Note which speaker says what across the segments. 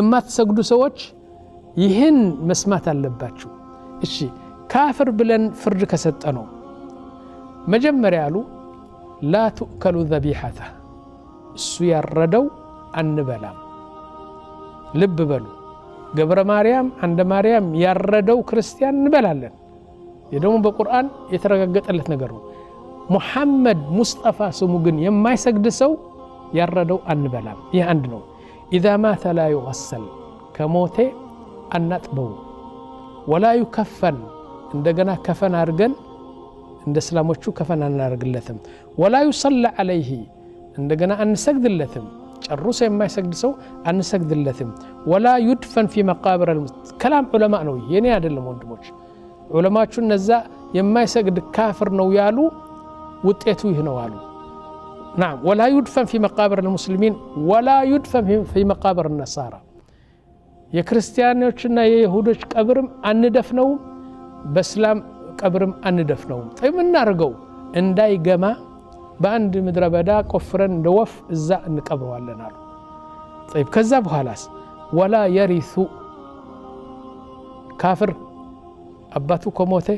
Speaker 1: የማትሰግዱ ሰዎች ይህን መስማት አለባችሁ እሺ ካፍር ብለን ፍርድ ከሰጠነው መጀመሪያ ያሉ لا تؤكلوا ذبيحته እሱ ያረደው አንበላም ልብ በሉ ገብረ ማርያም አንደ ማርያም ያረደው ክርስቲያን እንበላለን የደሙ በቁርአን የተረጋገጠለት ነገር ነው ሙሐመድ ሙስጠፋ ስሙ ግን የማይሰግድ ሰው ያረደው አንበላም ይህ አንድ ነው اذا مات لا يغسل ከሞቴ አናጥበው ولا يكفن እንደገና ከፈን አርገን እንደ እስላሞቹ ከፈን አናርግለትም ولا يصلى عليه እንደገና አንሰግድለትም ጨርሶ የማይሰግድ ሰው አንሰግድለትም ولا يدفن في مقابر كلام علماء ነው የኔ አይደለም ወንድሞች ዑለማዎቹ እነዛ የማይሰግድ ካፍር ነው ያሉ ውጤቱ ይህ ነው አሉ نعم ولا يدفن في مقابر المسلمين ولا يدفن في مقابر النصارى የክርስቲያኖችና የይሁዶች ቀብርም አንደፍነው በእስላም ቀብርም አንደፍነው طيب እናርገው እንዳይገማ በአንድ ምድረ በዳ ቆፍረን እንደወፍ እዛ እንቀብረዋለን አሉ طيب ከዛ በኋላስ ولا يرث ካፍር አባቱ ከሞተ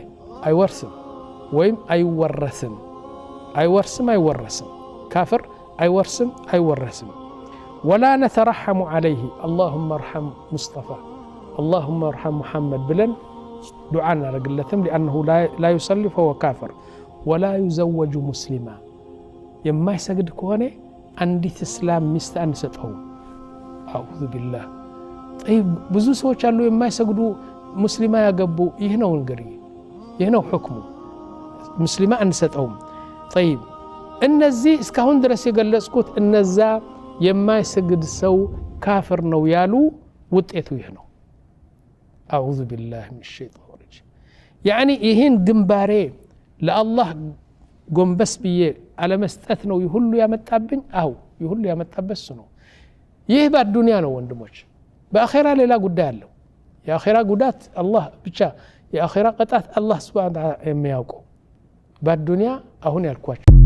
Speaker 1: አይወርስም ወይም አይወረስም كافر አይወርስም አይወረስም ولا نترحم عليه اللهم ارحم مصطفى اللهم ارحم محمد بلن دعاء نرجلتهم لأنه لا يصلي فهو كافر ولا يزوج مسلما يما يسجد كونه عندي اسلام مست انسطو اعوذ بالله طيب ብዙ ሰዎች አሉ የማይሰግዱ ሙስሊማ ያገቡ ይህ ነው እንግዲህ ይህ ነው ሁክሙ ሙስሊማ አንሰጠውም طيب እነዚህ እስካሁን ድረስ የገለጽኩት እነዛ የማይሰግድ ሰው ካፍር ነው ያሉ ውጤቱ ይህ ነው اعوذ بالله من الشيطان الرجيم يعني ይህን ግንባሬ ለአላህ ጎንበስ ብዬ على መስጠት ነው ይሁሉ ያመጣብኝ ይሁሉ ያመጣበስ ነው ይህ በዱንያ ነው ወንድሞች በአኺራ ሌላ ጉዳይ አለው የአኺራ ጉዳት አላህ ብቻ የአኺራ ቅጣት አላህ Subhanahu Wa Ta'ala የሚያውቀው በዱንያ አሁን ያልኳችሁ